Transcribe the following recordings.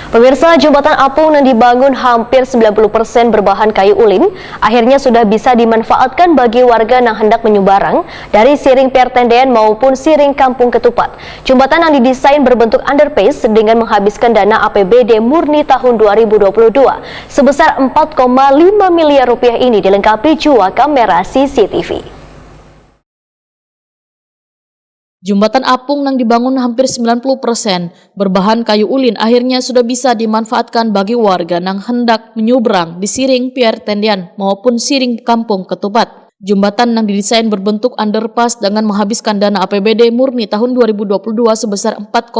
Pemirsa, jembatan apung yang dibangun hampir 90% berbahan kayu ulin akhirnya sudah bisa dimanfaatkan bagi warga yang hendak menyeberang dari Siring Pertendean maupun Siring Kampung Ketupat. Jembatan yang didesain berbentuk underpass dengan menghabiskan dana APBD murni tahun 2022 sebesar 4,5 miliar rupiah ini dilengkapi 2 kamera CCTV. Jembatan apung yang dibangun hampir 90% berbahan kayu ulin akhirnya sudah bisa dimanfaatkan bagi warga yang hendak menyeberang di Siring Pertendean maupun Siring Kampung Ketupat. Jembatan yang didesain berbentuk underpass dengan menghabiskan dana APBD murni tahun 2022 sebesar 4,5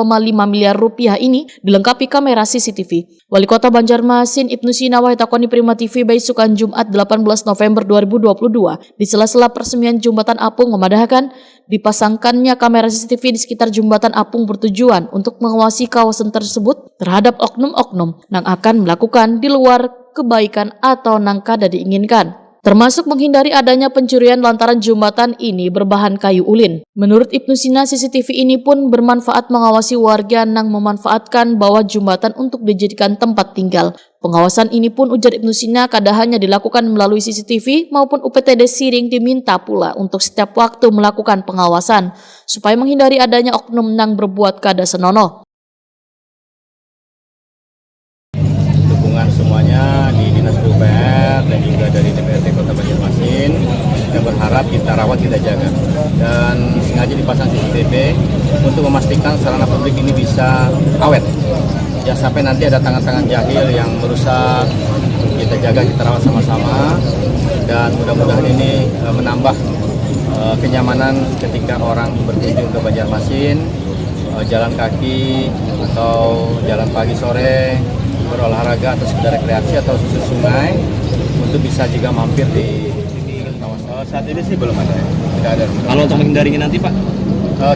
miliar rupiah ini dilengkapi kamera CCTV. Wali Kota Banjarmasin Ibnu Sina takoni Prima TV besukan Jumat 18 November 2022 di sela-sela peresmian jembatan apung memadahkan dipasangkannya kamera CCTV di sekitar jembatan apung bertujuan untuk mengawasi kawasan tersebut terhadap oknum-oknum yang akan melakukan di luar kebaikan atau yang kada diinginkan, termasuk menghindari adanya pencurian lantaran jembatan ini berbahan kayu ulin. Menurut Ibnu Sina, CCTV ini pun bermanfaat mengawasi warga yang memanfaatkan bawah jembatan untuk dijadikan tempat tinggal. Pengawasan ini pun, ujar Ibnu Sina, kada hanya dilakukan melalui CCTV maupun UPTD Siring diminta pula untuk setiap waktu melakukan pengawasan supaya menghindari adanya oknum yang berbuat kada senonoh. Dukungan semuanya di Dinas PUPR dan juga dari DPRD Kota Banjarmasin yang berharap kita rawat, kita jaga, dan sengaja dipasang CCTV untuk memastikan sarana publik ini bisa awet. Jangan sampai nanti ada tangan-tangan jahil yang merusak. Kita jaga, kita rawat sama-sama, dan mudah-mudahan ini menambah kenyamanan ketika orang berkunjung ke Banjarmasin, jalan kaki atau jalan pagi sore, berolahraga atau sekedar rekreasi atau susur sungai, untuk bisa juga mampir di kawasan. Saat ini sih belum ada, tidak ada. Kalau untuk menghindarinya nanti Pak?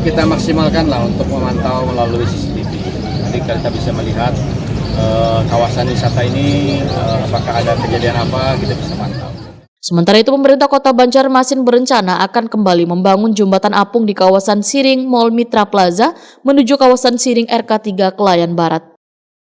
Kita maksimalkan lah untuk memantau melalui CCTV. Jadi kita bisa melihat kawasan wisata ini apakah ada kejadian apa, kita bisa pantau. Sementara itu, pemerintah Kota Banjarmasin berencana akan kembali membangun jembatan apung di kawasan Siring Mall Mitra Plaza menuju kawasan Siring RK3 Kelayan Barat.